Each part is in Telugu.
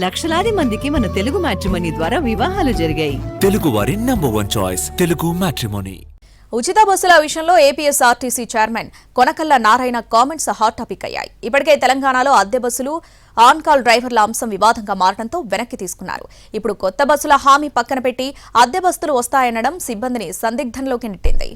లక్షలాది మందికి మన తెలుగు మ్యాట్రిమోనీ ద్వారా వివాహాలు జరిగాయి. తెలుగు వారి నంబర్ 1 చాయిస్ తెలుగు మ్యాట్రిమోనీ. ఉచిత బస్సుల విషయంలో APSRTC chairman Konakalla Narayana comments hot topic అయ్యాయి. ఇప్పటికే తెలంగాణలో అద్దె బస్సులు ఆన్ కాల్ డ్రైవర్ల అంశం వివాదంగా మారడంతో వెనక్కి తీసుకున్నారు. ఇప్పుడు కొత్త బస్సుల హామీ పక్కన పెట్టి అద్దె బస్సులు వస్తాయనడం సిబ్బందిని సందిగ్ధంలోకి నెట్టింది.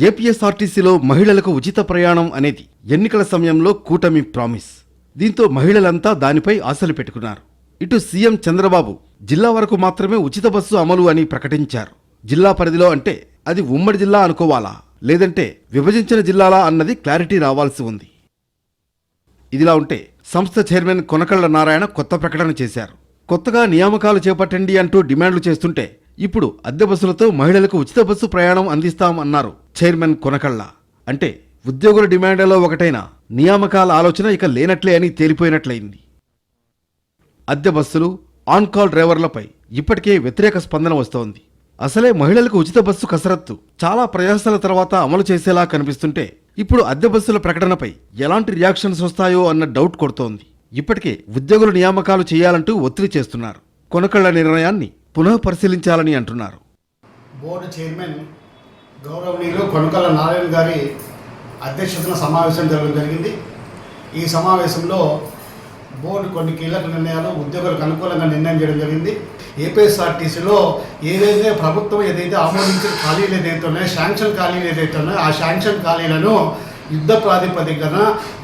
ఏపీఎస్ఆర్టీసీలో మహిళలకు ఉచిత ప్రయాణం అనేది ఎన్నికల సమయంలో కూటమి ప్రామిస్. దీంతో మహిళలంతా దానిపై ఆశలు పెట్టుకున్నారు. ఇటు సీఎం చంద్రబాబు జిల్లా వరకు మాత్రమే ఉచిత బస్సు అమలు అని ప్రకటించారు. జిల్లా పరిధిలో అంటే అది ఉమ్మడి జిల్లా అనుకోవాలా లేదంటే విభజించిన జిల్లాలా అన్నది క్లారిటీ రావాల్సి ఉంది. ఇదిలా ఉంటే సంస్థ చైర్మన్ కొనకళ్ళ నారాయణ కొత్త ప్రకటన చేశారు. కొత్తగా నియామకాలు చేపట్టండి అంటూ డిమాండ్లు చేస్తుంటే ఇప్పుడు అద్దె బస్సులతో మహిళలకు ఉచిత బస్సు ప్రయాణం అందిస్తాం అన్నారు చైర్మన్ కొనకళ్ళ. అంటే ఉద్యోగుల డిమాండ్లలో ఒకటైన నియామకాల ఆలోచన ఇక లేనట్లే అని తేలిపోయినట్లయింది. అద్దె బస్సులు ఆన్ కాల్ డ్రైవర్లపై ఇప్పటికే వ్యతిరేక స్పందన వస్తోంది. అసలే మహిళలకు ఉచిత బస్సు కసరత్తు చాలా ప్రయాసాల తర్వాత అమలు చేసేలా కనిపిస్తుంటే ఇప్పుడు అద్దె బస్సుల ప్రకటనపై ఎలాంటి రియాక్షన్స్ వస్తాయో అన్న డౌట్ కొడుతోంది. ఇప్పటికే ఉద్యోగుల నియామకాలు చేయాలంటూ ఒత్తిడి చేస్తున్నారు. కొనకళ్ళ నిర్ణయాన్ని పునః పరిశీలించాలని అంటున్నారు. బోర్డు చైర్మన్ గౌరవనీయులు కొనకళ్ళ నారాయణ గారి అధ్యక్షతన సమావేశం జరగడం జరిగింది. ఈ సమావేశంలో బోర్డు కొన్ని కీలక నిర్ణయాలు ఉద్యోగులకు అనుకూలంగా నిర్ణయం చేయడం జరిగింది. ఏపీఎస్ఆర్టీసీలో ఏదైతే ప్రభుత్వం ఆమోదించిన ఖాళీలు ఏదైతే ఉన్నాయో, శాంక్షన్ ఖాళీలు ఏదైతే ఉన్నాయో ఆ శాంక్షన్ ఖాళీలను యుద్ధ ప్రాతిపదికన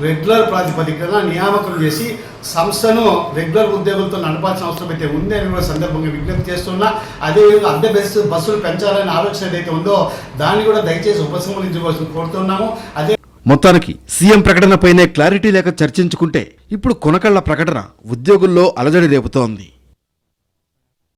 రెగ్యులర్ ప్రాతిపదికన నియామకం చేసి సంస్థను రెగ్యులర్ ఉద్యోగులతో నడపాల్సిన అవసరం అయితే ఉంది అని కూడా సందర్భంగా విజ్ఞప్తి చేస్తున్నా. అదేవిధంగా అద్దె బస్సులు పెంచాలనే ఆలోచన ఏదైతే ఉందో దాన్ని కూడా దయచేసి ఉపసంహరించుకోవాల్సి కోరుతున్నాము. అదే మొత్తానికి సీఎం ప్రకటనపైనే క్లారిటీ లేక చర్చించుకుంటే ఇప్పుడు కొనకళ్ళ ప్రకటన ఉద్యోగుల్లో అలజడి రేపుతోంది.